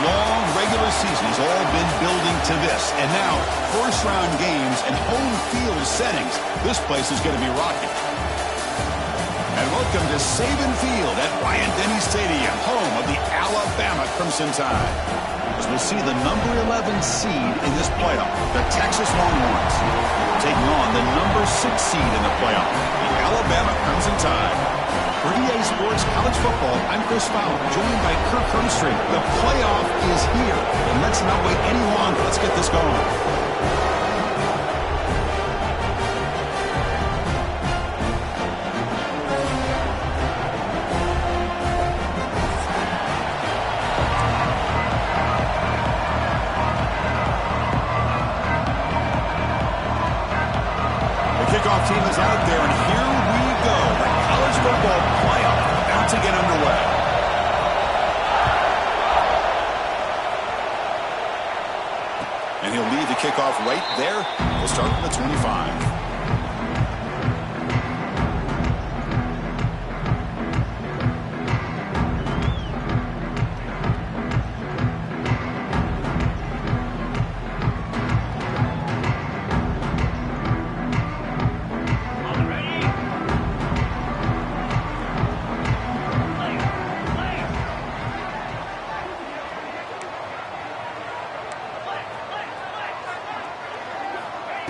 long regular season has all been building to this. And now, first-round games and home field settings. This place is going to be rocking. And welcome to Saban Field at Bryant-Denny Stadium, home of the Alabama Crimson Tide. As we'll see the number 11 seed in this playoff, the Texas Longhorns, taking on the number 6 seed in the playoff, the Alabama Crimson Tide. For EA Sports College Football, I'm Chris Fowler, joined by Kirk Hermstreet. The playoff is here, and let's not wait any longer. Let's get this going. Kickoff team is out there, and here we go. The college football playoff about to get underway. And he'll lead the kickoff right there. We'll start from the 25.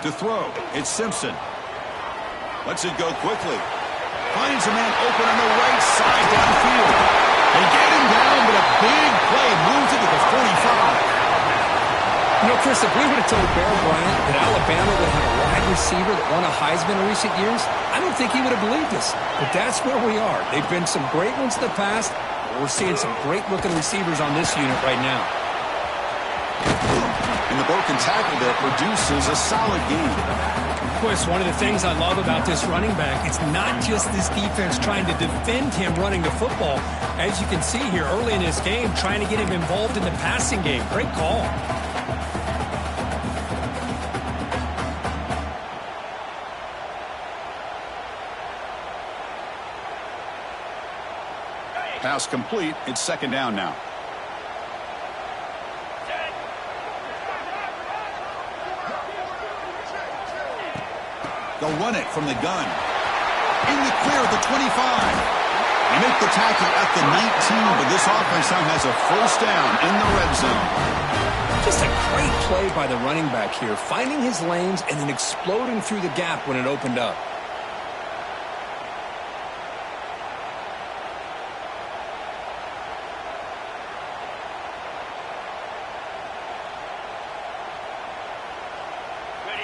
To throw, it's Simpson. Lets it go quickly. Finds a man open on the right side downfield. They get him down, but a big play moves it to the 45. You know, Chris, if we would have told Bear Bryant that Alabama would have a wide receiver that won a Heisman in recent years, I don't think he would have believed us. But that's where we are. They've been some great ones in the past. We're seeing some great-looking receivers on this unit right now. And the broken tackle there produces a solid game. Chris, one of the things I love about this running back, it's not just this defense trying to defend him running the football. As you can see here early in this game, trying to get him involved in the passing game. Great call. Pass complete. It's second down now. They'll run it from the gun. In the clear at the 25. They make the tackle at the 19, but this offense now has a first down in the red zone. Just a great play by the running back here, finding his lanes and then exploding through the gap when it opened up.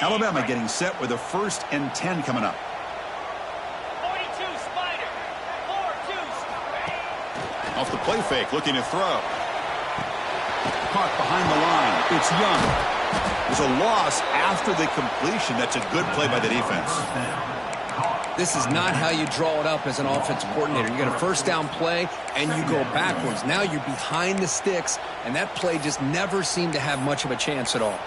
Alabama getting set with a 1st and 10 coming up. 42 Spider. 4-2. Off the play fake, looking to throw. Caught behind the line. It's Young. There's a loss after the completion. That's a good play by the defense. This is not how you draw it up as an offensive coordinator. You got a first down play, and you go backwards. Now you're behind the sticks, and that play just never seemed to have much of a chance at all.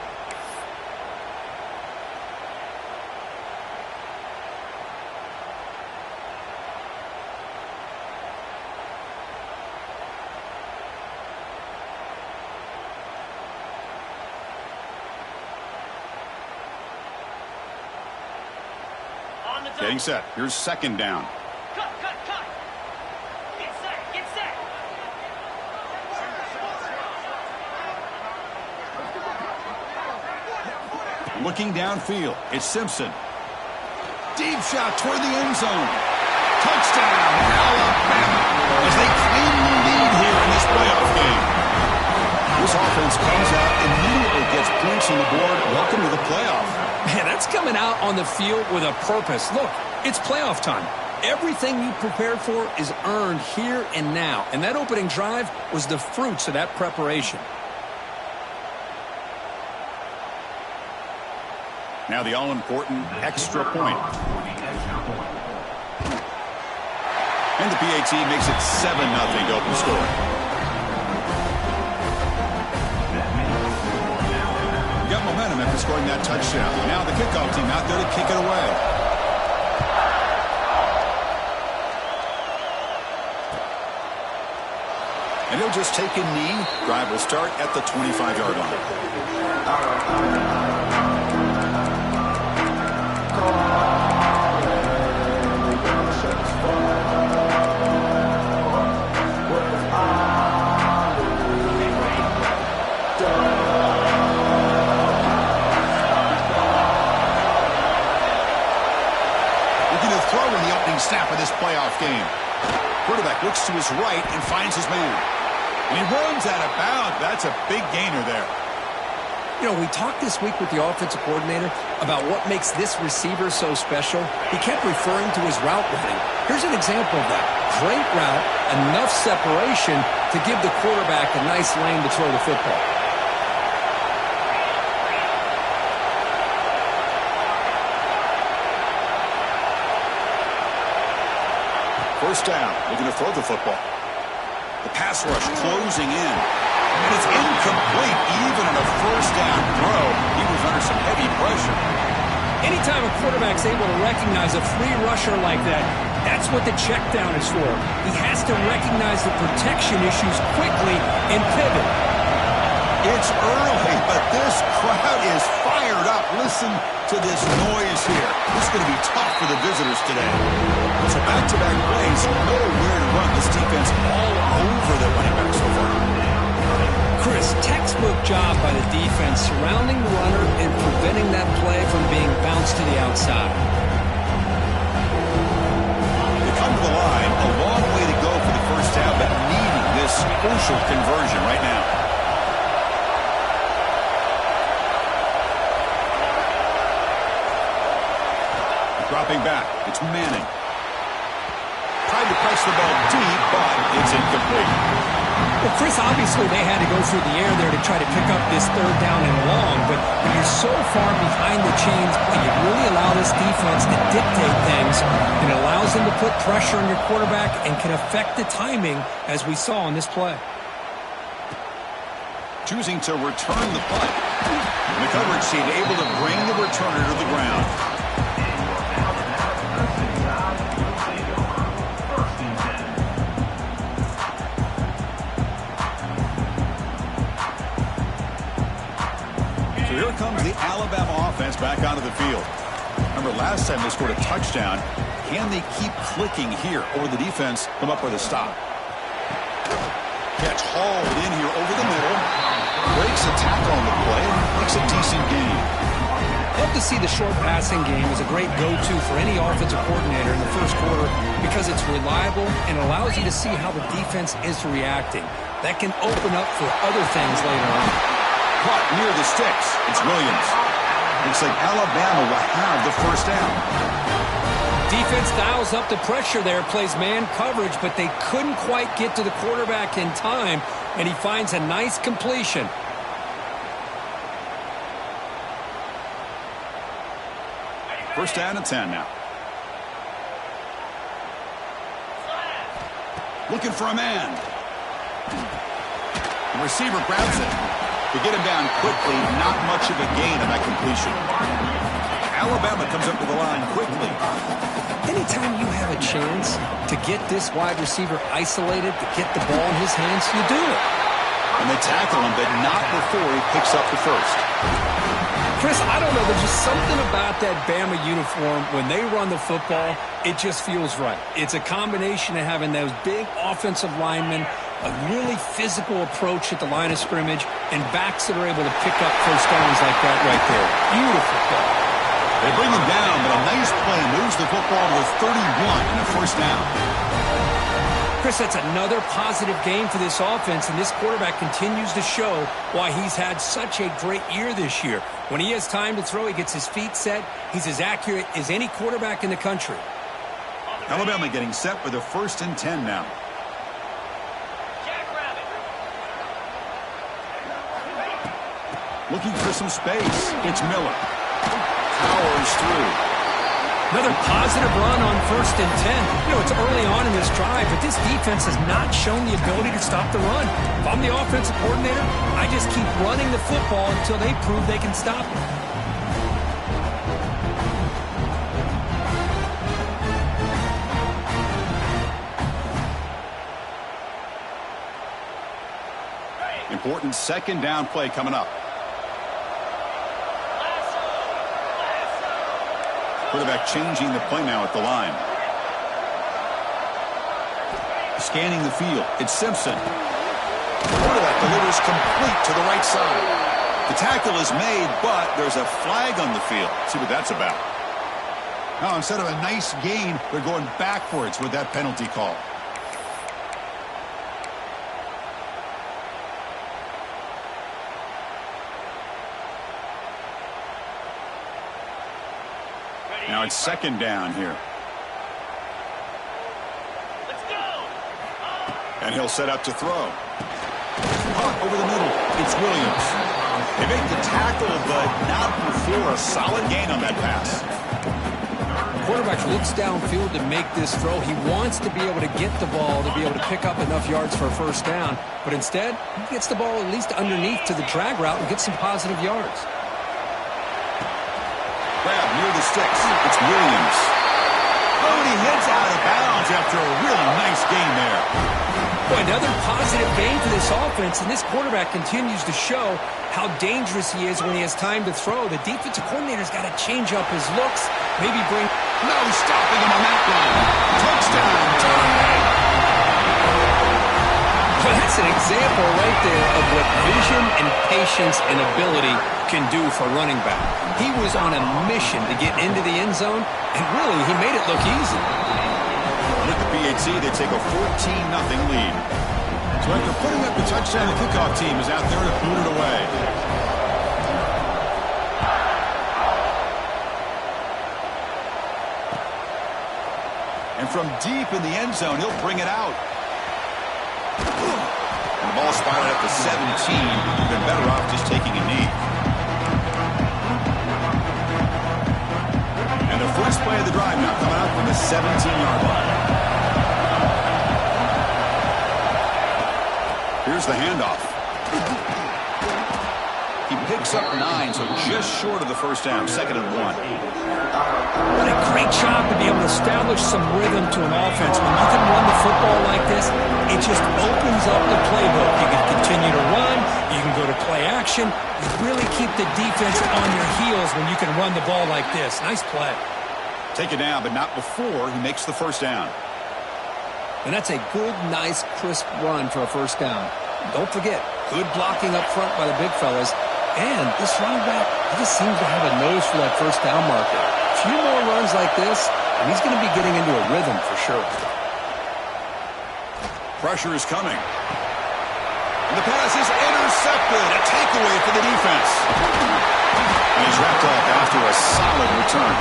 Getting set. Here's second down. Cut. Get set. Looking downfield. It's Simpson. Deep shot toward the end zone. Touchdown, Alabama, as they claim the lead here in this playoff game. This offense comes out, immediately gets points on the board. Welcome to the playoff. Man, that's coming out on the field with a purpose. Look, it's playoff time. Everything you prepared for is earned here and now. And that opening drive was the fruits of that preparation. Now the all-important extra point. And the PAT makes it 7-0 to open scoring. Got momentum after scoring that touchdown. Now the kickoff team out there to kick it away. And he'll just take a knee. Drive will start at the 25-yard line. Snap of this playoff game. Quarterback looks to his right and finds his man. And he runs out of bounds. That's a big gainer there. You know, we talked this week with the offensive coordinator about what makes this receiver so special. He kept referring to his route running. Here's an example of that. Great route, enough separation to give the quarterback a nice lane to throw the football. First down, looking to throw the football. The pass rush closing in. And it's incomplete, even in a first down throw. He was under some heavy pressure. Anytime a quarterback's able to recognize a free rusher like that, that's what the check down is for. He has to recognize the protection issues quickly and pivot. It's early, but this crowd is fired up. Listen to this noise here. This is going to be tough for the visitors today. So back-to-back plays, nowhere to run. This defense all over the running back so far. Chris, textbook job by the defense surrounding the runner and preventing that play from being bounced to the outside. They come to the line, a long way to go for the first down, but needing this crucial conversion right now. Dropping back, it's Manning. Tried to press the ball deep, but it's incomplete. Well, Chris, obviously they had to go through the air there to try to pick up this third down and long, but when you're so far behind the chains, you really allow this defense to dictate things, and it allows them to put pressure on your quarterback and can affect the timing, as we saw on this play. Choosing to return the punt. And the coverage team able to bring the returner to the ground. Here comes the Alabama offense back onto the field. Remember, last time they scored a touchdown. Can they keep clicking here, or the defense come up with a stop? Catch hauled in here over the middle. Breaks a tackle on the play and makes a decent gain. Love to see the short passing game as a great go-to for any offensive coordinator in the first quarter because it's reliable and allows you to see how the defense is reacting. That can open up for other things later on. Caught near the sticks. It's Williams. Looks like Alabama will have the first down. Defense dials up the pressure there, plays man coverage, but they couldn't quite get to the quarterback in time, and he finds a nice completion. First down and 10 now. Looking for a man. The receiver grabs it. To get him down quickly, not much of a gain on that completion. Alabama comes up to the line quickly. Anytime you have a chance to get this wide receiver isolated, to get the ball in his hands, you do it. And they tackle him, but not before he picks up the first. Chris, I don't know. There's just something about that Bama uniform. When they run the football, it just feels right. It's a combination of having those big offensive linemen, a really physical approach at the line of scrimmage, and backs that are able to pick up first downs like that right there. Beautiful play. They bring him down, but a nice play moves the football to the 31 and a first down. Chris, that's another positive game for this offense, and this quarterback continues to show why he's had such a great year this year. When he has time to throw, he gets his feet set. He's as accurate as any quarterback in the country. Alabama getting set for the 1st and 10 now. Looking for some space. It's Miller. Powers through. Another positive run on 1st and 10. You know, it's early on in this drive, but this defense has not shown the ability to stop the run. If I'm the offensive coordinator, I just keep running the football until they prove they can stop it. important second down play coming up. Quarterback changing the play now at the line. Scanning the field. It's Simpson. Quarterback delivers complete to the right side. The tackle is made, but there's a flag on the field. See what that's about. Now, instead of a nice gain, they're going backwards with that penalty call. Now it's second down here. Let's go. And he'll set up to throw. Punt over the middle. It's Williams. They make the tackle, but not before a solid gain on that pass. Quarterback looks downfield to make this throw. He wants to be able to get the ball to be able to pick up enough yards for a first down. But instead, he gets the ball at least underneath to the drag route and gets some positive yards. Grab near the sticks. It's Williams. Oh, and he heads out of bounds after a really nice gain there. Boy, another positive gain for this offense, and this quarterback continues to show how dangerous he is when he has time to throw. The defensive coordinator's got to change up his looks, maybe bring... No stopping him on that run. Touchdown, tie. Well, that's an example right there of what vision and patience and ability can do for running back. He was on a mission to get into the end zone, and really, he made it look easy. With the PAT, they take a 14-0 lead. So after putting up the touchdown, the kickoff team is out there to boot it away. And from deep in the end zone, he'll bring it out. And the ball spotted at the 17. You've been better off just taking a knee. And the first play of the drive now coming out from the 17-yard line. Here's the handoff. He picks up 9, so just short of the first down, 2nd and 1. What a great job to be able to establish some rhythm to an offense. When you can run the football like this, it just opens up the playbook. You can continue to run. You can go to play action. You really keep the defense on your heels when you can run the ball like this. Nice play. Take it down, but not before he makes the first down. And that's a good, nice, crisp run for a first down. Don't forget, good blocking up front by the big fellas. And this running back, he just seems to have a nose for that first down marker. A few more runs like this, and he's going to be getting into a rhythm for sure. Pressure is coming. And the pass is intercepted. A takeaway for the defense. And he's wrapped up after a solid return.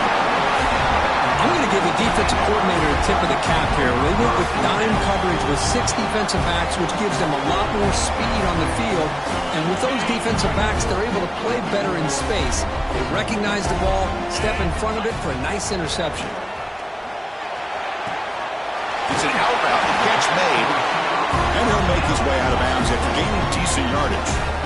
I'm going to give the defensive coordinator a tip of the cap here. They went with dime coverage with 6 defensive backs, which gives them a lot more speed on the field. And with those defensive backs, they're able to play better in space. They recognize the ball, step in front of it for a nice interception. It's an out route, the catch made. And he'll make his way out of bounds after gaining decent yardage.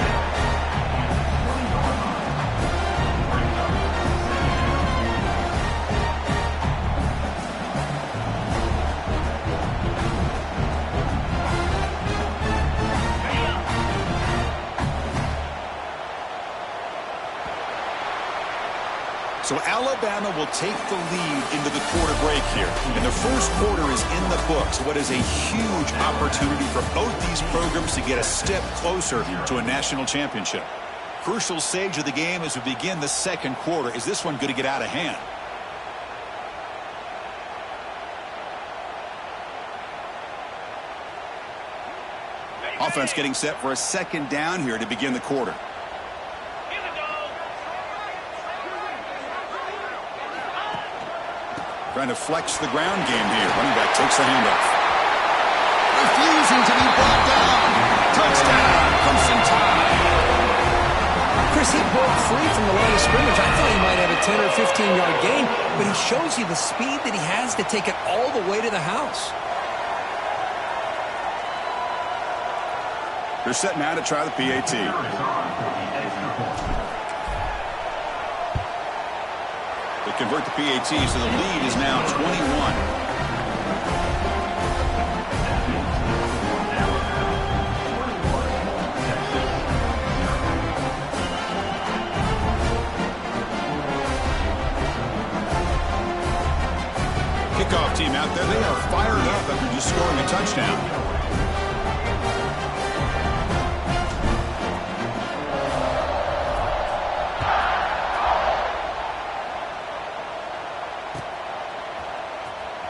So Alabama will take the lead into the quarter break here. And the first quarter is in the books. What is a huge opportunity for both these programs to get a step closer to a national championship. Crucial stage of the game as we begin the second quarter. Is this one going to get out of hand? Offense getting set for a second down here to begin the quarter. Trying to flex the ground game here. Running back takes the handoff. Refusing to be brought down. Touchdown. Clemson tie. Chris, he broke free from the line of scrimmage. I thought he might have a 10 or 15-yard gain, but he shows you the speed that he has to take it all the way to the house. They're set now to try the PAT. They convert the PAT, so the lead is now 21. kickoff team out there, they are fired up after just scoring a touchdown.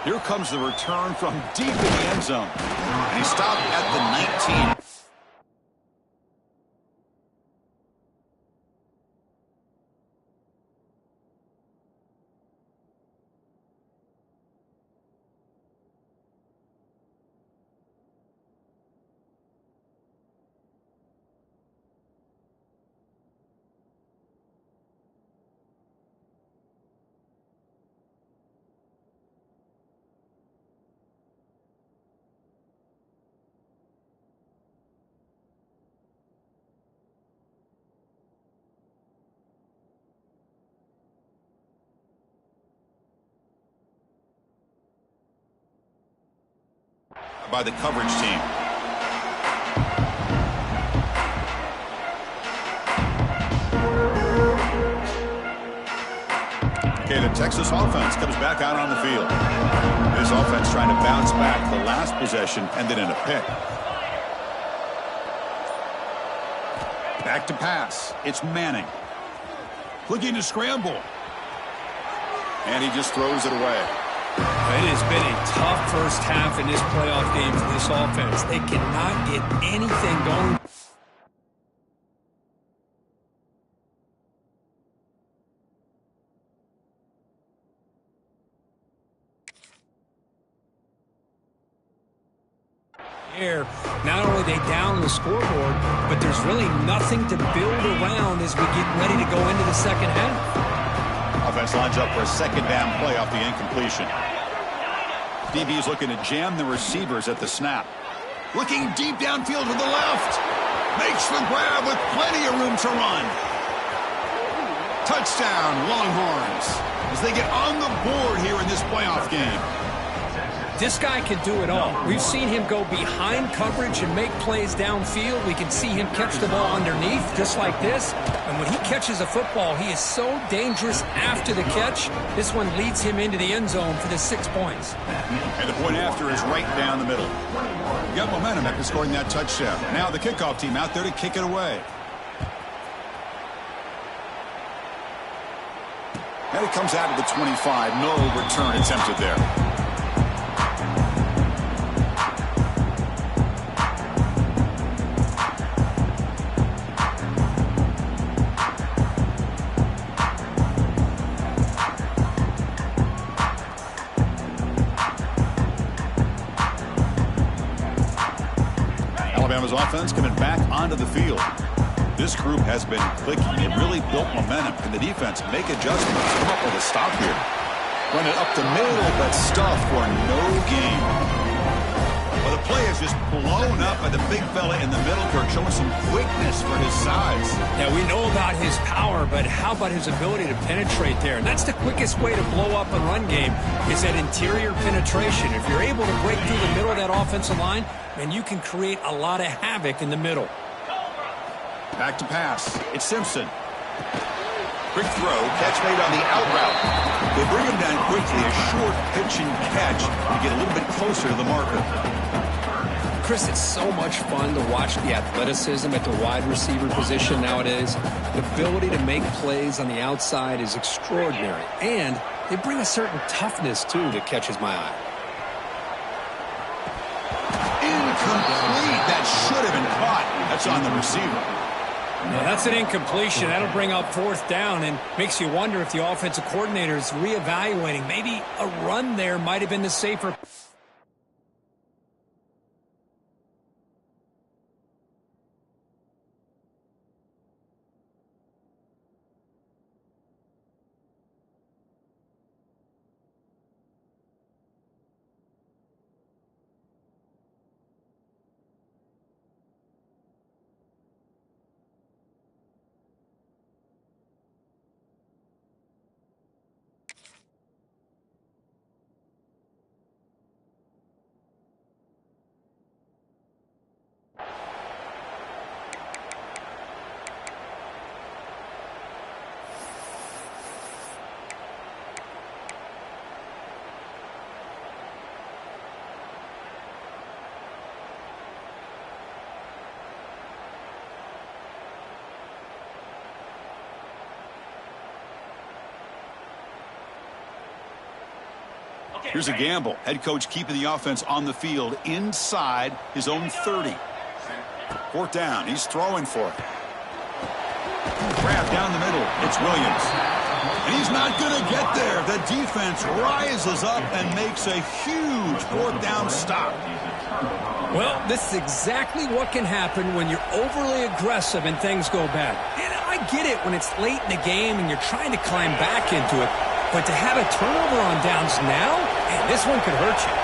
Here comes the return from deep in the end zone. And he stopped at the 19. By the coverage team. Okay, the Texas offense comes back out on the field. This offense trying to bounce back. The last possession ended in a pick. Back to pass. It's Manning. Looking to scramble. And he just throws it away. It has been a tough first half in this playoff game for this offense. They cannot get anything going. Here, not only they down the scoreboard, but there's really nothing to build around as we get ready to go into the second half. Offense lines up for a second down play off the incompletion. DB's looking to jam the receivers at the snap. Looking deep downfield to the left. Makes the grab with plenty of room to run. Touchdown, Longhorns, as they get on the board here in this playoff game. This guy can do it all. We've seen him go behind coverage and make plays downfield. We can see him catch the ball underneath, just like this. And when he catches a football, he is so dangerous after the catch. This one leads him into the end zone for the 6 points. And the point after is right down the middle. You got momentum after scoring that touchdown. Now the kickoff team out there to kick it away. And it comes out of the 25. No return attempted there. Alabama's offense coming back onto the field. This group has been clicking. It really built momentum. Can the defense make adjustments? Come up with a stop here. Run it up the middle, but stuff for no gain. Well, the play is just blown up by the big fella in the middle. Kirk showing some quickness for his size. Yeah, we know about his power, but how about his ability to penetrate there? And that's the quickest way to blow up a run game is that interior penetration. If you're able to break through the middle of that offensive line, then you can create a lot of havoc in the middle. Back to pass. It's Simpson. Quick throw. Catch made on the out route. They bring him down quickly. A short pitch and catch to get a little bit closer to the marker. Chris, it's so much fun to watch the athleticism at the wide receiver position nowadays. The ability to make plays on the outside is extraordinary. And they bring a certain toughness, too, that catches my eye. Incomplete. That should have been caught. That's on the receiver. Yeah, that's an incompletion. That'll bring up fourth down and makes you wonder if the offensive coordinator is reevaluating. Maybe a run there might have been the safer. Here's a gamble. Head coach keeping the offense on the field inside his own 30. Fourth down. He's throwing for it. Grab down the middle. It's Williams. And he's not going to get there. The defense rises up and makes a huge fourth down stop. Well, this is exactly what can happen when you're overly aggressive and things go bad. And I get it when it's late in the game and you're trying to climb back into it. But to have a turnover on downs now, man, this one could hurt you.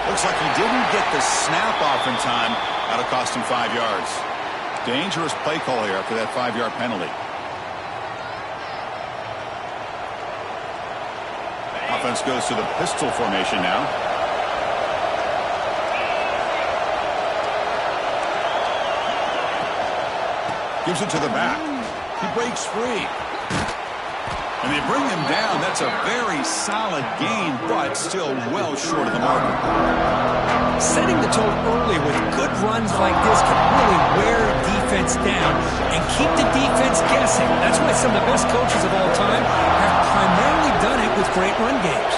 Looks like he didn't get the snap off in time. That'll cost him 5 yards. Dangerous play call here after that 5-yard penalty. Offense goes to the pistol formation now. Gives it to the back. He breaks free. And they bring him down. That's a very solid gain, but still well short of the marker. Setting the tone early with good runs like this can really wear a defense down and keep the defense guessing. That's why some of the best coaches of all time have primarily done it with great run games.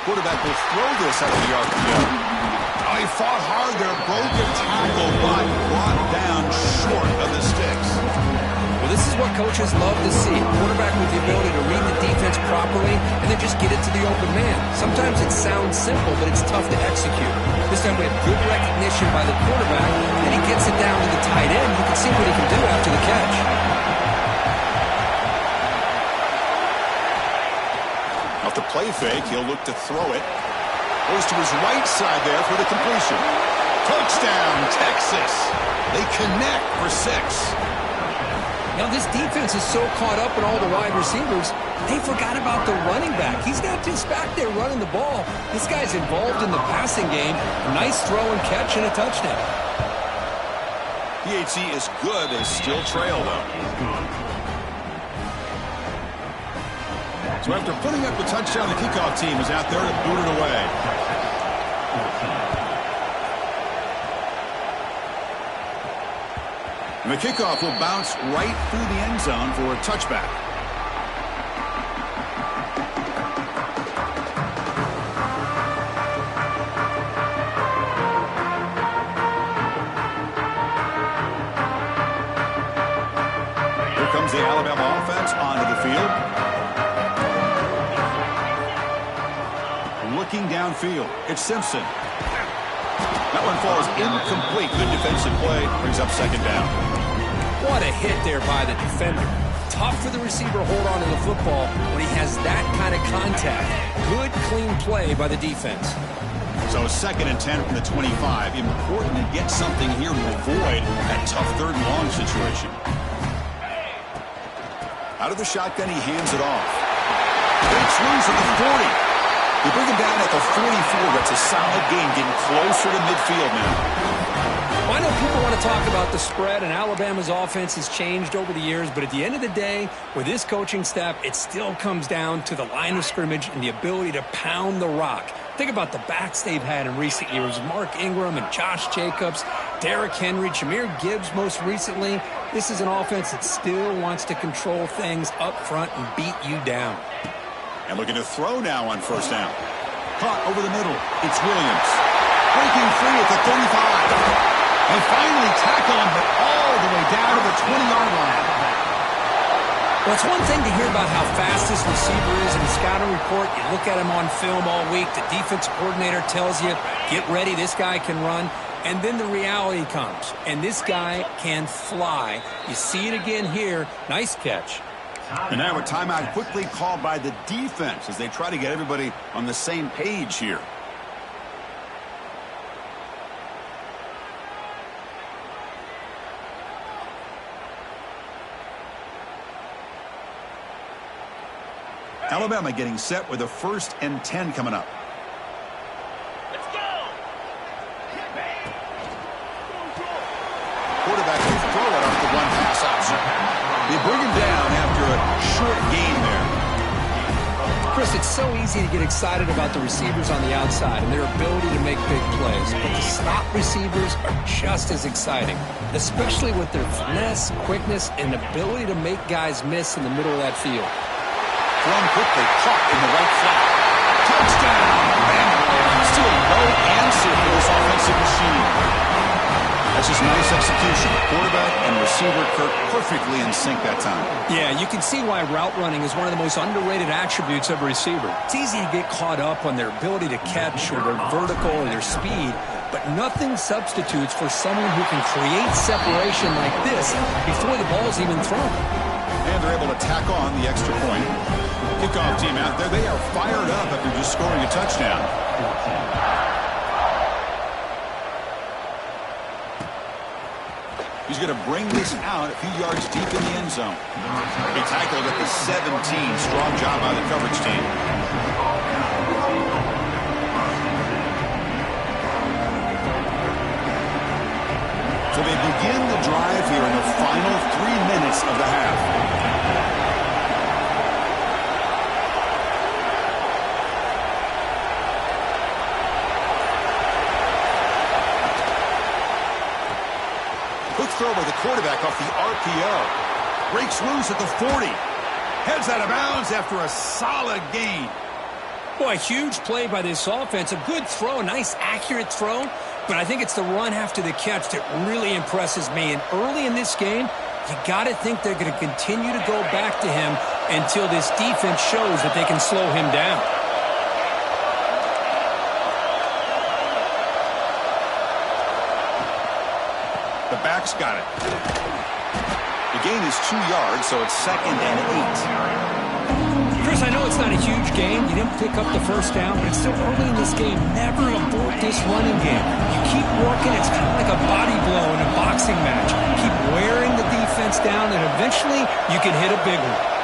Quarterback will throw this out of the RPO. Oh, he fought hard there, broke a tackle, but brought down short of the sticks. Well, this is what coaches love to see. A quarterback with the ability to read the defense properly and then just get it to the open man. Sometimes it sounds simple, but it's tough to execute. This time we have good recognition by the quarterback, and he gets it down to the tight end. You can see what he can do after the catch. Off the play fake, he'll look to throw it. Goes to his right side there for the completion. Touchdown, Texas. They connect for 6. Now, this defense is so caught up in all the wide receivers, they forgot about the running back. He's not just back there running the ball. This guy's involved in the passing game. Nice throw and catch and a touchdown. PHC is good. They still trail, though. So after putting up the touchdown, the kickoff team is out there to boot it away. And the kickoff will bounce right through the end zone for a touchback. Here comes the Alabama offense onto the field. Looking downfield, it's Simpson. That one falls incomplete. Good defensive play, brings up second down. What a hit there by the defender. Tough for the receiver to hold on to the football when he has that kind of contact. Good, clean play by the defense. So 2nd and 10 from the 25. Important to get something here to avoid that tough 3rd and long situation. Out of the shotgun, he hands it off. Breaks loose at the 40. They bring him down at the 44. That's a solid game, getting closer to midfield now. Well, I know people want to talk about the spread, and Alabama's offense has changed over the years, but at the end of the day, with this coaching staff, it still comes down to the line of scrimmage and the ability to pound the rock. Think about the backs they've had in recent years. Mark Ingram and Josh Jacobs, Derrick Henry, Jahmyr Gibbs most recently. This is an offense that still wants to control things up front and beat you down. And looking to throw now on 1st down. Caught over the middle. It's Williams. Breaking free at the 35. They finally tackle him, but all the way down to the 20-yard line. Well, it's one thing to hear about how fast this receiver is in the scouting report. You look at him on film all week. The defense coordinator tells you, get ready, this guy can run. And then the reality comes, and this guy can fly. You see it again here. Nice catch. And now a timeout quickly called by the defense as they try to get everybody on the same page here. Alabama getting set with a 1st and 10 coming up. Let's go! Quarterback will throw it off the run-pass option. They bring him down after a short gain there. Chris, it's so easy to get excited about the receivers on the outside and their ability to make big plays. plays, but to stop receivers are just as exciting, especially with their finesse, quickness, and ability to make guys miss in the middle of that field. Thrown quickly, caught in the right flat. Touchdown! Bang! Still no answer for this offensive machine. That's just nice execution. Quarterback and receiver Kirk perfectly in sync that time. Yeah, you can see why route running is one of the most underrated attributes of a receiver. It's easy to get caught up on their ability to catch or their vertical or their speed, but nothing substitutes for someone who can create separation like this before the ball's even thrown. And they're able to tack on the extra point. Kickoff team out there. They are fired up after just scoring a touchdown. He's going to bring this out a few yards deep in the end zone. He tackled at the 17. Strong job by the coverage team. So they begin the drive here in the final 3 minutes of the half. Quick throw by the quarterback off the RPO. Breaks loose at the 40. Heads out of bounds after a solid gain. Boy, a huge play by this offense. A good throw, a nice accurate throw. But I think it's the run after the catch that really impresses me. And early in this game, you got to think they're going to continue to go back to him until this defense shows that they can slow him down. The back's got it. The gain is 2 yards, so it's 2nd and 8. Chris, I know it's not a huge gain. You didn't pick up the first down, but it's still early in this game. Never abort this running game. You keep working. It's kind of like a body blow in a boxing match. Keep wearing the defense down, and eventually you can hit a big one.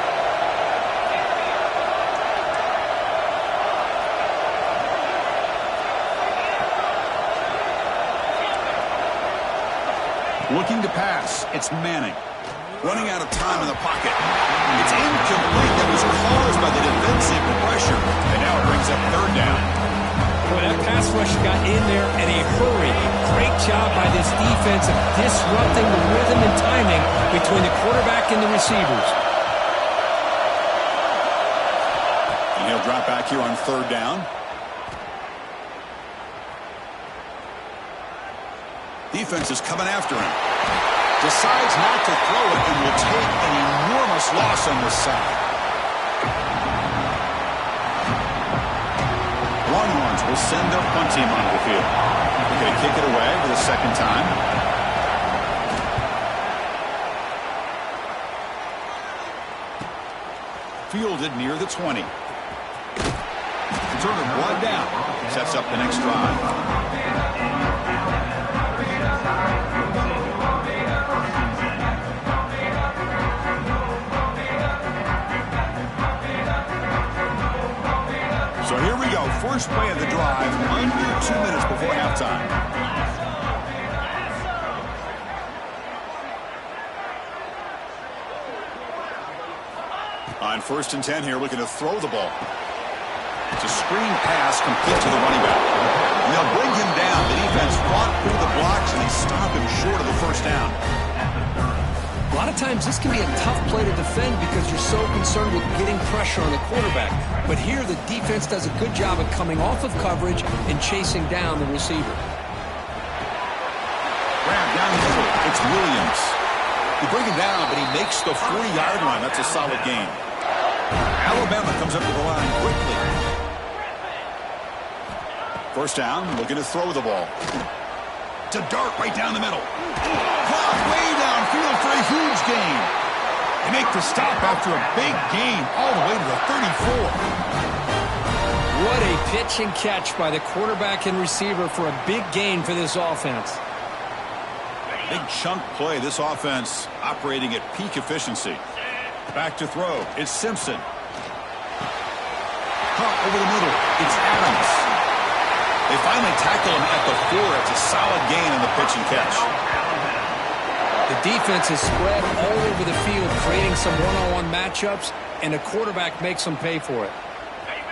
Looking to pass. It's Manning. Running out of time in the pocket. It's incomplete. That was caused by the defensive pressure. And now it brings up 3rd down. Boy, that pass rush got in there in a hurry. Great job by this defense of disrupting the rhythm and timing between the quarterback and the receivers. And he'll drop back here on 3rd down. Defense is coming after him. Decides not to throw it and will take an enormous loss on this side. Longhorns will send their punt team onto the field. They're going to kick it away for the 2nd time. Fielded near the 20. Turner brought down. Sets up the next drive. So here we go. First play of the drive, under 2 minutes before halftime. On 1st and 10 here, looking to throw the ball. It's a screen pass complete to the running back. And they'll bring him down. The defense fought through the blocks, and they stop him short of the 1st down. A lot of times this can be a tough play to defend because you're so concerned with getting pressure on the quarterback. But here the defense does a good job of coming off of coverage and chasing down the receiver. Grab down the middle. It's Williams. You bring him down, but he makes the 40-yard line. That's a solid gain. Alabama comes up to the line quickly. 1st down, looking to throw the ball. To Dart right down the middle. Caught way downfield for a huge gain. They make the stop after a big gain all the way to the 34. What a pitch and catch by the quarterback and receiver for a big gain for this offense. Big chunk play. This offense operating at peak efficiency. Back to throw. It's Simpson. Caught over the middle. It's Adams. They finally tackle him at the 4. It's a solid gain on the pitch and catch. The defense is spread all over the field, creating some one-on-one matchups, and the quarterback makes them pay for it.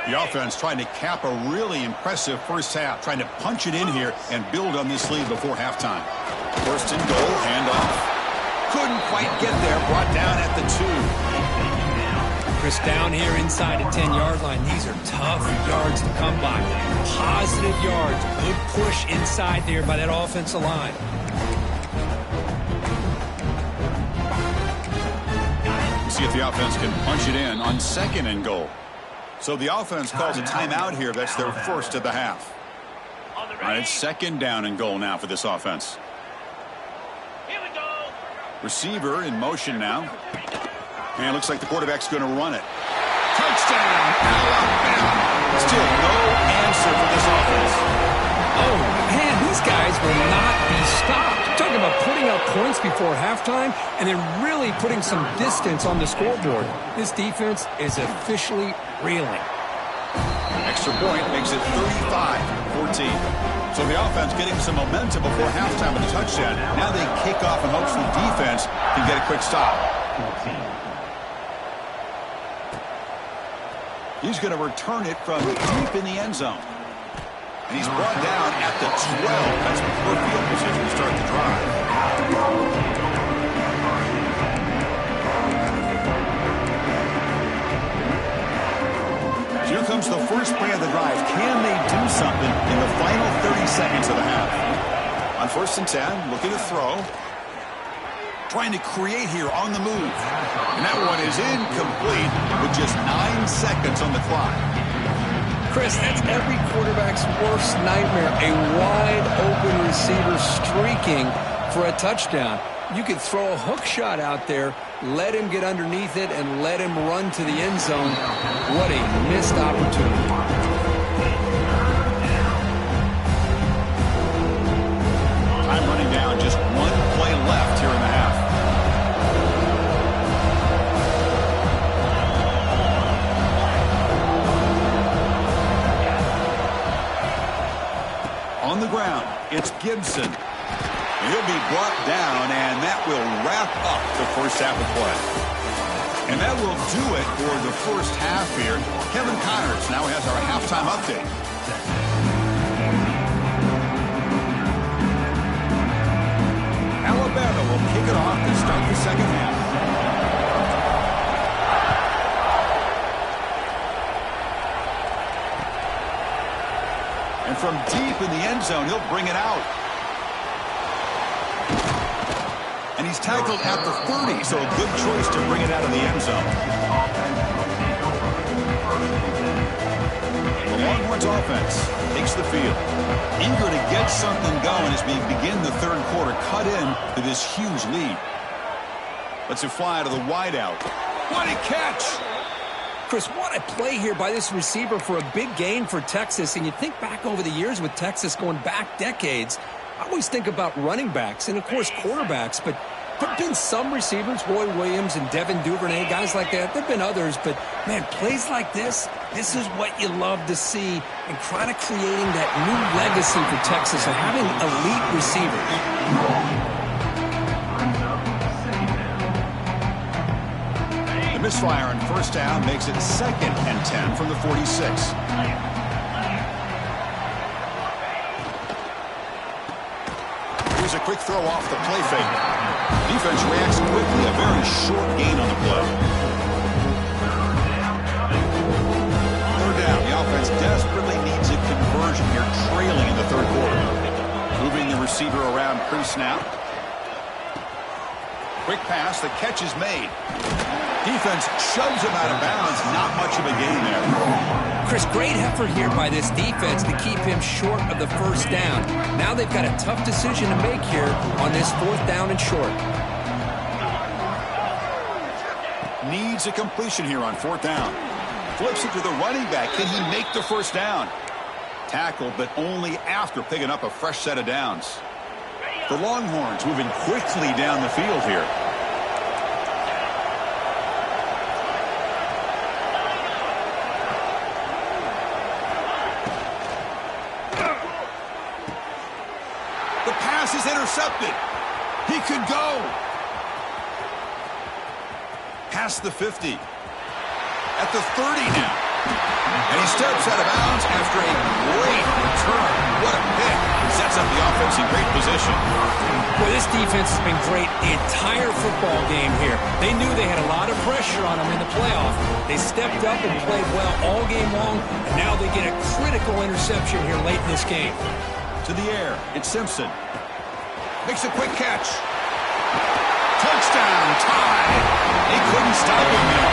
The offense trying to cap a really impressive first half, trying to punch it in here and build on this lead before halftime. First and goal, handoff. Couldn't quite get there, brought down at the 2. Chris, down here inside the 10-yard line, these are tough yards to come by. Positive yards, good push inside there by that offensive line. See if the offense can punch it in on second and goal. So the offense calls a timeout here. That's their first of the half. All right, it's second down and goal now for this offense. Here we go. Receiver in motion now. And it looks like the quarterback's going to run it. Touchdown, Alabama. Still no answer for this offense. Oh, man, these guys will not be stopped. Talking about putting up points before halftime and then really putting some distance on the scoreboard. This defense is officially reeling. Extra point makes it 35-14. So the offense getting some momentum before halftime with a touchdown. Now they kick off and hopes the defense can get a quick stop. He's going to return it from deep in the end zone. And he's brought down at the 12. That's before field position to start the drive. Here comes the first play of the drive. Can they do something in the final 30 seconds of the half? On first and 10, looking to throw. Trying to create here on the move. And that one is incomplete with just 9 seconds on the clock. Chris, that's every quarterback's worst nightmare. A wide-open receiver streaking for a touchdown. You could throw a hook shot out there, let him get underneath it, and let him run to the end zone. What a missed opportunity. Time running down, just one play left here in the half. On the ground, it's Gibson. He'll be brought down, and that will wrap up the first half of play. And that will do it for the first half here. Kevin Connors now has our halftime update. Alabama will kick it off to start the second half. And from deep in the end zone, he'll bring it out. And he's tackled at the 30, so a good choice to bring it out of the end zone. The Longhorns offense takes the field. Eager to get something going as we begin the third quarter. Cut in to this huge lead. Let's it fly to the wideout. What a catch! Chris, what a play here by this receiver for a big gain for Texas. And you think back over the years with Texas going back decades, I always think about running backs and, of course, quarterbacks. But there have been some receivers, Roy Williams and Devin Duvernay, guys like that. There have been others. But, man, plays like this is what you love to see. And kind of creating that new legacy for Texas of having elite receivers. The misfire on first down makes it second and 10 from the 46. Here's a quick throw off the play fake. Defense reacts quickly, a very short gain on the play. Third down, the offense desperately needs a conversion here, trailing in the third quarter. Moving the receiver around pre-snap. Quick pass, the catch is made. Defense shoves him out of bounds. Not much of a gain there. Chris, great effort here by this defense to keep him short of the first down. Now they've got a tough decision to make here on this fourth down and short. Needs a completion here on fourth down. Flips it to the running back. Can he make the first down? Tackled, but only after picking up a fresh set of downs. The Longhorns moving quickly down the field here. The pass is intercepted. He could go. Past the 50. At the 30 now. And he steps out of bounds after a great return. What a pick. Sets up the offense in great position. Well, this defense has been great the entire football game here. They knew they had a lot of pressure on them in the playoff. They stepped up and played well all game long, and now they get a critical interception here late in this game. To the air, it's Simpson. Makes a quick catch. Touchdown, tie. They couldn't stop him there.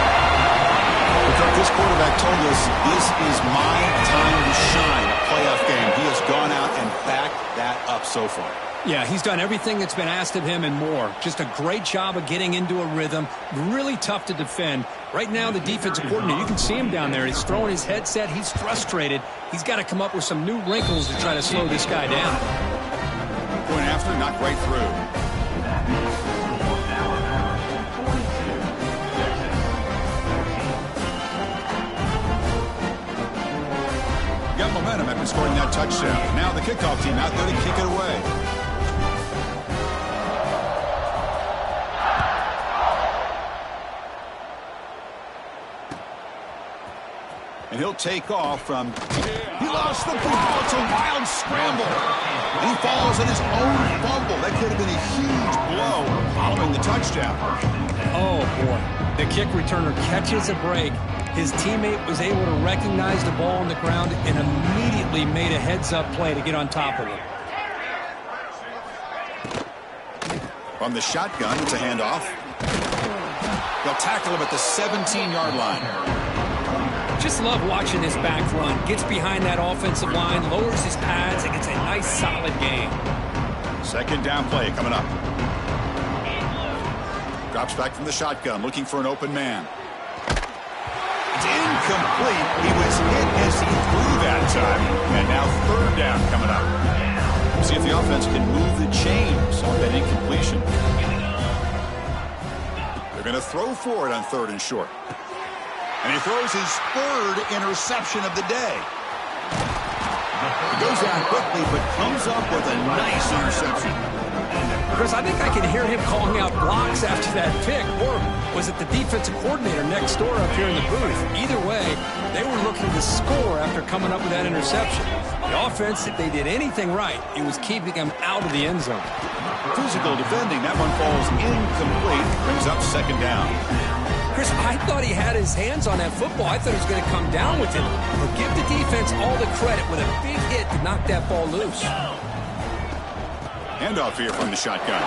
Because this quarterback told us this is my time to shine, a playoff game. He has gone out and backed that up so far. Yeah, he's done everything that's been asked of him and more. Just a great job of getting into a rhythm. Really tough to defend. Right now, the defensive coordinator, you can see him down there. He's throwing his headset. He's frustrated. He's got to come up with some new wrinkles to try to slow this guy down. Going after, knocked right through. Got momentum after scoring that touchdown. Now the kickoff team out there to kick it away. And he'll take off from... He lost the ball. It's a wild scramble. And he falls in his own fumble. That could have been a huge blow following the touchdown. Oh, boy. The kick returner catches a break. His teammate was able to recognize the ball on the ground and immediately made a heads-up play to get on top of it. From the shotgun, it's a handoff. They'll tackle him at the 17-yard line. Just love watching this back run. Gets behind that offensive line, lowers his pads, and gets a nice, solid gain. Second down play coming up. Drops back from the shotgun, looking for an open man. It's incomplete. He was hit as he threw that time. And now third down coming up. We'll see if the offense can move the chains on that incompletion. They're going to throw for it on third and short. And he throws his third interception of the day. He goes down quickly, but comes up with a nice interception. Chris, I think I can hear him calling out blocks after that pick. Or was it the defensive coordinator next door up here in the booth? Either way, they were looking to score after coming up with that interception. The offense, if they did anything right, it was keeping them out of the end zone. Physical defending. That one falls incomplete. Brings up second down. Chris, I thought he had his hands on that football. I thought he was going to come down with it. But give the defense all the credit with a big hit to knock that ball loose. Handoff here from the shotgun.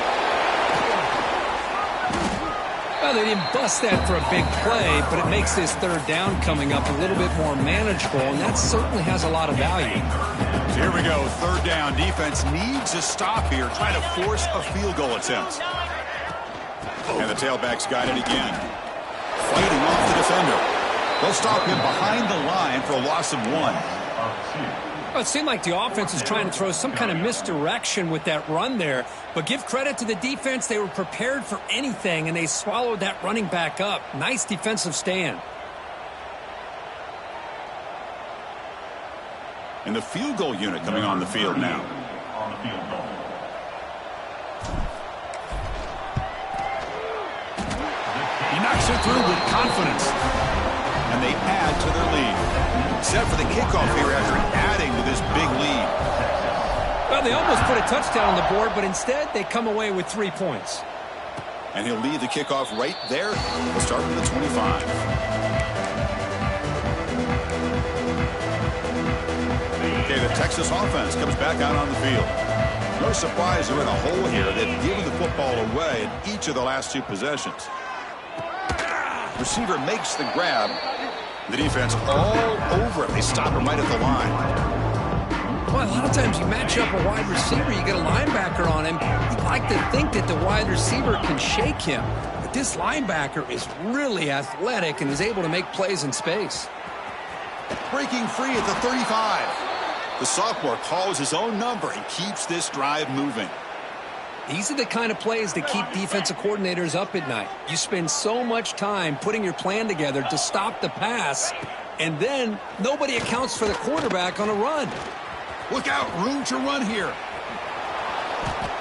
Well, they didn't bust that for a big play, but it makes this third down coming up a little bit more manageable, and that certainly has a lot of value. So here we go, third down. Defense needs a stop here, trying to force a field goal attempt. And the tailback's got it again. Fighting off the defender. They'll stop him behind the line for a loss of 1. Well, it seemed like the offense was trying to throw some kind of misdirection with that run there. But give credit to the defense. They were prepared for anything, and they swallowed that running back up. Nice defensive stand. And the field goal unit coming on the field now. He knocks it through with confidence. And they add to their lead. Set for the kickoff here after adding to this big lead. Well, they almost put a touchdown on the board, but instead they come away with 3 points. And he'll lead the kickoff right there. We'll start with the 25. Okay, the Texas offense comes back out on the field. No surprise they're in a hole here. They've given the football away in each of the last 2 possessions. Receiver makes the grab. The defense all over it. They stop him right at the line. Well, a lot of times you match up a wide receiver, you get a linebacker on him. You'd like to think that the wide receiver can shake him. But this linebacker is really athletic and is able to make plays in space. Breaking free at the 35. The sophomore calls his own number and keeps this drive moving. These are the kind of plays that keep defensive coordinators up at night. You spend so much time putting your plan together to stop the pass, and then nobody accounts for the quarterback on a run. Look out, room to run here.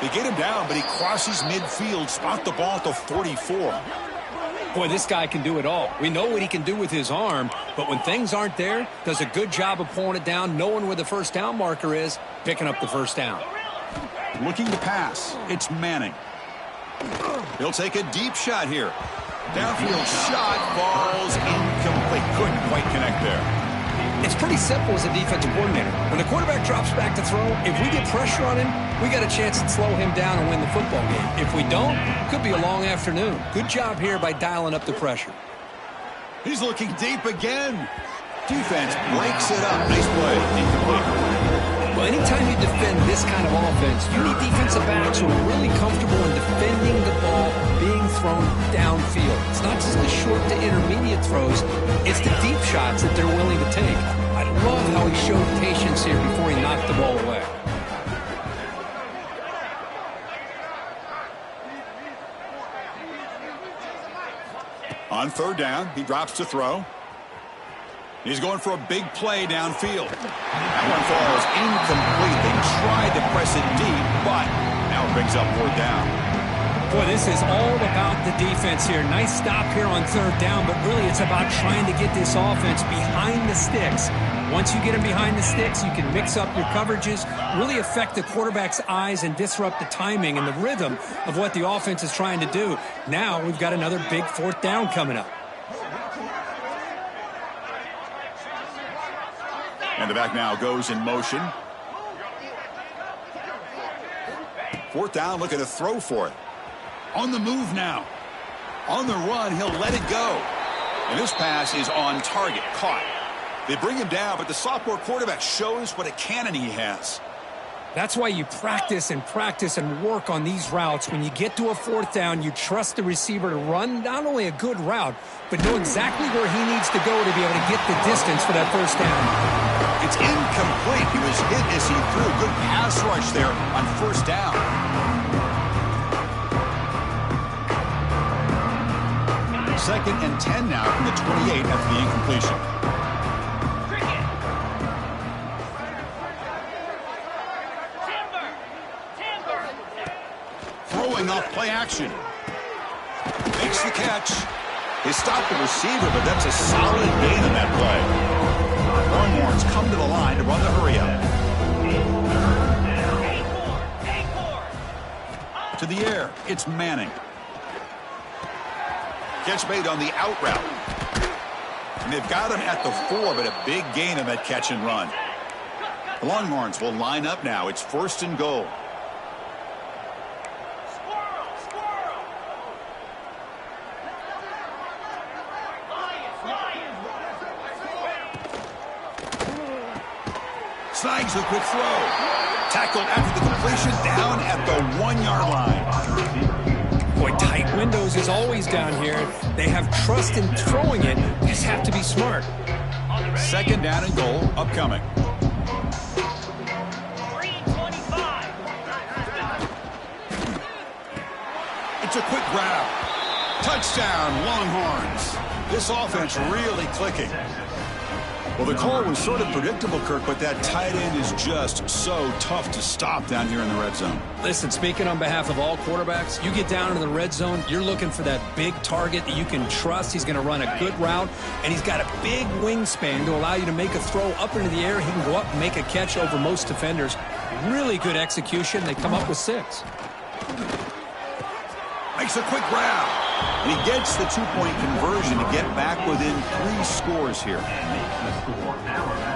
They get him down, but he crosses midfield, spot the ball at the 44. Boy, this guy can do it all. We know what he can do with his arm, but when things aren't there, does a good job of pulling it down, knowing where the first down marker is, picking up the first down. Looking to pass. It's Manning. He'll take a deep shot here. Downfield shot falls incomplete. Couldn't quite connect there. It's pretty simple as a defensive coordinator. When the quarterback drops back to throw, if we get pressure on him, we got a chance to slow him down and win the football game. If we don't, it could be a long afternoon. Good job here by dialing up the pressure. He's looking deep again. Defense breaks it up. Nice play. Incomplete. Well, anytime you defend this kind of offense, you need defensive backs who are really comfortable in defending the ball being thrown downfield. It's not just the short to intermediate throws, it's the deep shots that they're willing to take. I love how he showed patience here before he knocked the ball away. On third down, he drops to throw. He's going for a big play downfield. That one falls incomplete. They tried to press it deep, but now it brings up fourth down. Boy, this is all about the defense here. Nice stop here on third down, but really it's about trying to get this offense behind the sticks. Once you get them behind the sticks, you can mix up your coverages, really affect the quarterback's eyes and disrupt the timing and the rhythm of what the offense is trying to do. Now we've got another big fourth down coming up. And the back now goes in motion. Fourth down, looking to throw for it. On the move now. On the run, he'll let it go. And this pass is on target, caught. They bring him down, but the sophomore quarterback shows what a cannon he has. That's why you practice and work on these routes. When you get to a fourth down, you trust the receiver to run not only a good route, but know exactly where he needs to go to be able to get the distance for that first down. It's incomplete. He was hit as he threw. Good pass rush there on first down. Second and 10 now from the 28 after the incompletion. Throwing off play action. Makes the catch. They stopped the receiver, but that's a solid gain on that play. Longhorns come to the line to run the hurry up. To the air, it's Manning. Catch made on the out route. And they've got him at the 4, but a big gain on that catch and run. The Longhorns will line up now. It's first and goal. Snags a quick throw. Tackled after the completion, down at the 1-yard line. Boy, tight windows is always down here. They have trust in throwing it. You just have to be smart. Second down and goal upcoming. It's a quick grab. Touchdown, Longhorns. This offense really clicking. Well, the call was sort of predictable, Kirk, but that tight end is just so tough to stop down here in the red zone. Listen, speaking on behalf of all quarterbacks, you get down into the red zone, you're looking for that big target that you can trust. He's going to run a good route, and he's got a big wingspan to allow you to make a throw up into the air. He can go up and make a catch over most defenders. Really good execution. They come up with 6. Makes a quick grab. And he gets the 2-point conversion to get back within 3 scores here.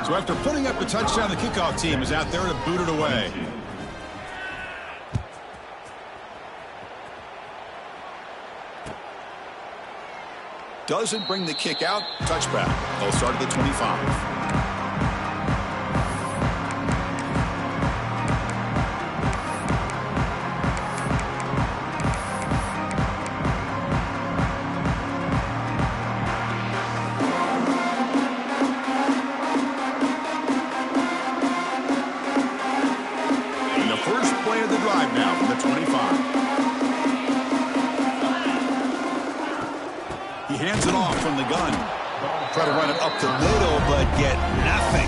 So after putting up the touchdown, the kickoff team is out there to boot it away. Doesn't bring the kick out. Touchback. They'll start at the 25. Hands it off from the gun. Try to run it up the middle, but get nothing.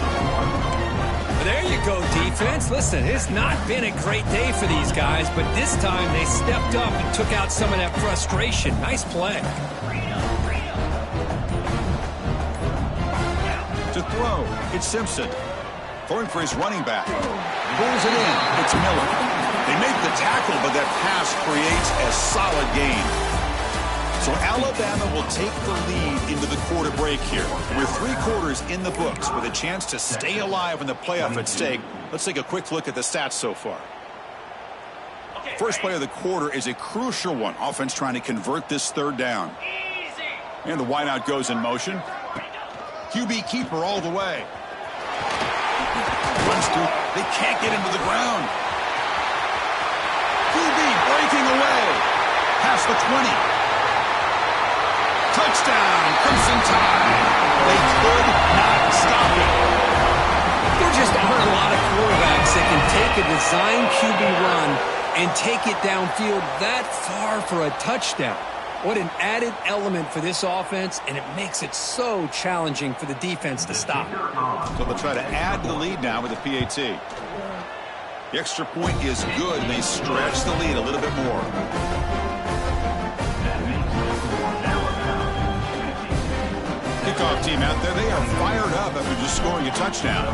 There you go, defense. Listen, it's not been a great day for these guys, but this time they stepped up and took out some of that frustration. Nice play. To throw, it's Simpson. Throwing for his running back. Pulls it in. It's Miller. They make the tackle, but that pass creates a solid gain. So Alabama will take the lead into the quarter break here. We're 3 quarters in the books with a chance to stay alive in the playoff at stake. Let's take a quick look at the stats so far. First play of the quarter is a crucial one. Offense trying to convert this 3rd down. And the wideout goes in motion. QB keeper all the way. Runs through. They can't get him to the ground. QB breaking away. Past the 20. Touchdown, Crimson Tide. They could not stop it. There just aren't a lot of quarterbacks that can take a design QB run and take it downfield that far for a touchdown. What an added element for this offense, and it makes it so challenging for the defense to stop. So they'll try to add to the lead now with the PAT. The extra point is good, and they stretch the lead a little bit more. Kickoff team out there, they are fired up after just scoring a touchdown.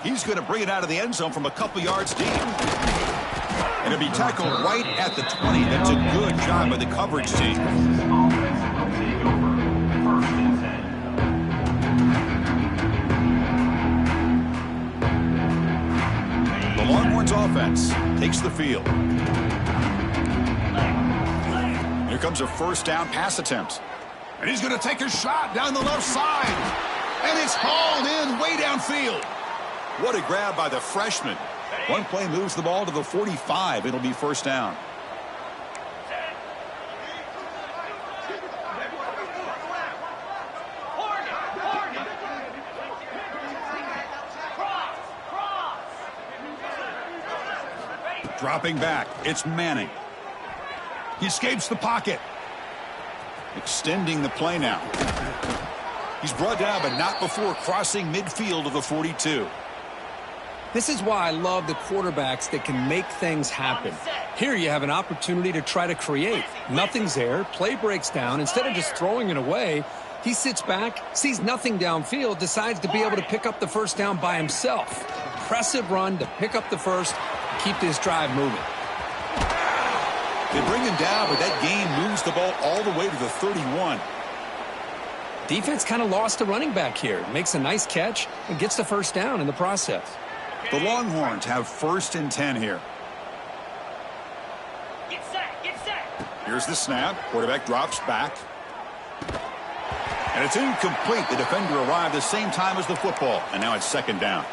He's going to bring it out of the end zone from a couple yards deep. And it'll be tackled right at the 20. That's a good job by the coverage team. The Longhorns offense takes the field. Here comes a first down pass attempt. And he's going to take a shot down the left side. And it's hauled in way downfield. What a grab by the freshman. One play moves the ball to the 45. It'll be first down. Dropping back. It's Manning. He escapes the pocket. Extending the play now. He's brought down, but not before crossing midfield of the 42. This is why I love the quarterbacks that can make things happen. Here you have an opportunity to try to create. Nothing's there. Play breaks down. Instead of just throwing it away, he sits back, sees nothing downfield, decides to be able to pick up the first down by himself. Impressive run to pick up the first, keep this drive moving. They bring him down, but that gain moves the ball all the way to the 31. Defense kind of lost a running back here. Makes a nice catch and gets the first down in the process. The Longhorns have 1st and 10 here. Get set, get set. Here's the snap. Quarterback drops back. And it's incomplete. The defender arrived the same time as the football. And now it's 2nd down.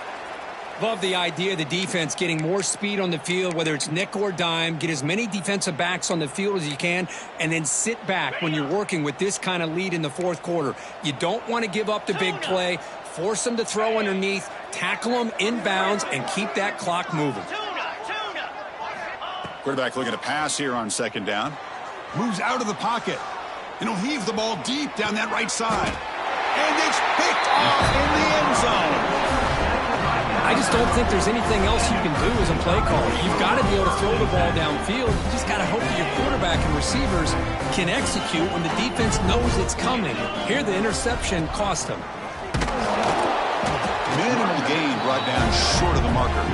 Love the idea of the defense getting more speed on the field, whether it's nickel or dime. Get as many defensive backs on the field as you can, and then sit back when you're working with this kind of lead in the 4th quarter. You don't want to give up the big play. Force them to throw underneath, tackle them inbounds, and keep that clock moving. Quarterback looking to pass here on 2nd down. Moves out of the pocket. And he'll heave the ball deep down that right side. And it's picked off in the end zone. I just don't think there's anything else you can do as a play caller. You've got to be able to throw the ball downfield. You just got to hope that your quarterback and receivers can execute when the defense knows it's coming. Here, the interception cost him. Minimal gain brought down short of the marker.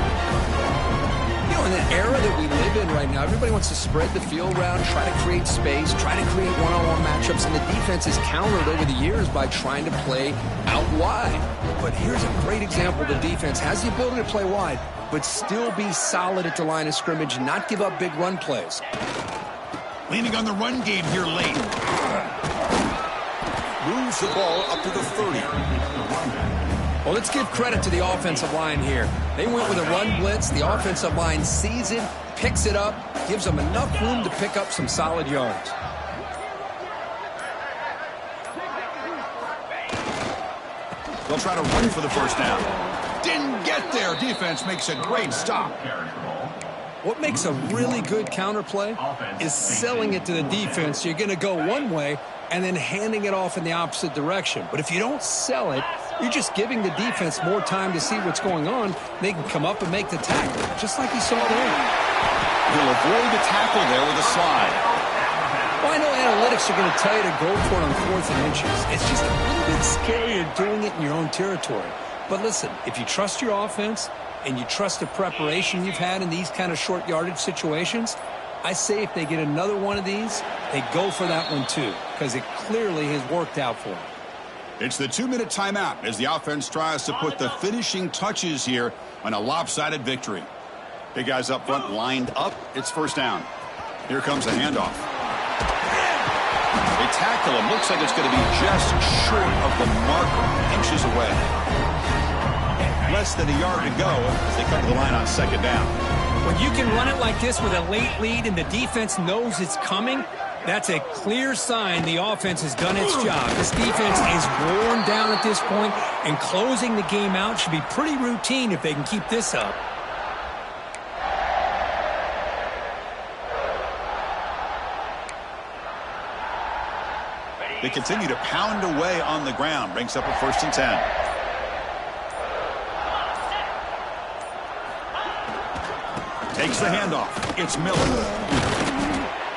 You know, in the era that we live in right now, everybody wants to spread the field around, try to create space, try to create one-on-one matchups, and the defense is countered over the years by trying to play out wide. But here's a great example. The defense has the ability to play wide, but still be solid at the line of scrimmage and not give up big run plays. Leaning on the run game here late. Moves the ball up to the 30. Well, let's give credit to the offensive line here. They went with a run blitz. The offensive line sees it, picks it up, gives them enough room to pick up some solid yards. They'll try to run for the first down. Didn't get there. Defense makes a great stop. What makes a really good counter play is selling it to the defense. You're going to go one way, and then handing it off in the opposite direction. But if you don't sell it, you're just giving the defense more time to see what's going on. They can come up and make the tackle, just like you saw there. He'll avoid the tackle there with a slide. Well, I know analytics are going to tell you to go for it on 4th and inches. It's just a little bit scarier doing it in your own territory. But listen, if you trust your offense and you trust the preparation you've had in these kind of short yardage situations, I say if they get another one of these, they go for that one too, because it clearly has worked out for them. It's the 2-minute timeout as the offense tries to put the finishing touches here on a lopsided victory. Big guys up front lined up. It's first down. Here comes the handoff. They tackle him. Looks like it's going to be just short of the marker, inches away. Less than a yard to go as they come to the line on second down. When you can run it like this with a late lead and the defense knows it's coming, that's a clear sign the offense has done its job. This defense is worn down at this point, and closing the game out should be pretty routine if they can keep this up. They continue to pound away on the ground. Brings up a 1st and 10. Takes the handoff. It's Miller.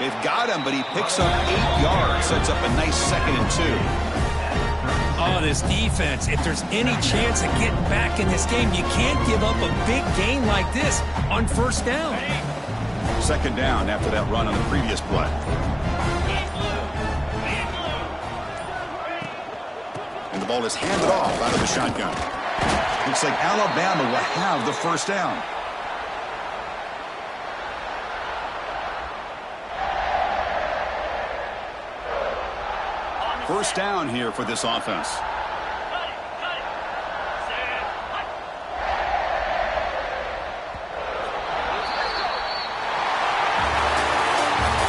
They've got him, but he picks up 8 yards. Sets up a nice 2nd and 2. Oh, this defense, if there's any chance of getting back in this game, you can't give up a big gain like this on 1st down. 2nd down after that run on the previous play. And the ball is handed off out of the shotgun. Looks like Alabama will have the 1st down. First down here for this offense.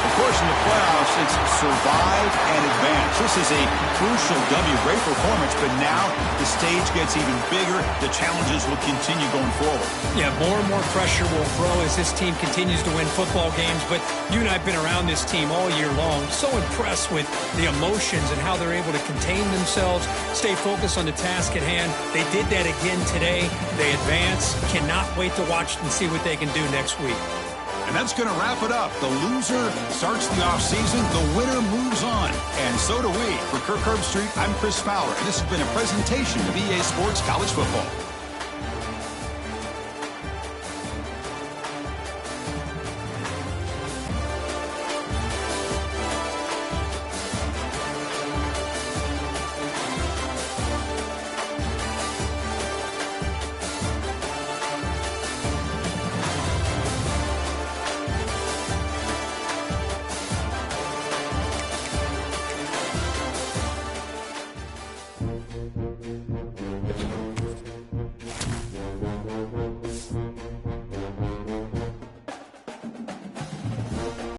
Of course, in the playoffs, it's survive and advance. This is a crucial W. Great performance, but now the stage gets even bigger. The challenges will continue going forward. Yeah, more and more pressure will grow as this team continues to win football games. But you and I have been around this team all year long. So impressed with the emotions and how they're able to contain themselves, stay focused on the task at hand. They did that again today. They advance. Cannot wait to watch and see what they can do next week. And that's going to wrap it up. The loser starts the offseason. The winner moves on. And so do we. For Kirk Herbstreit, I'm Chris Fowler. And this has been a presentation of EA Sports College Football.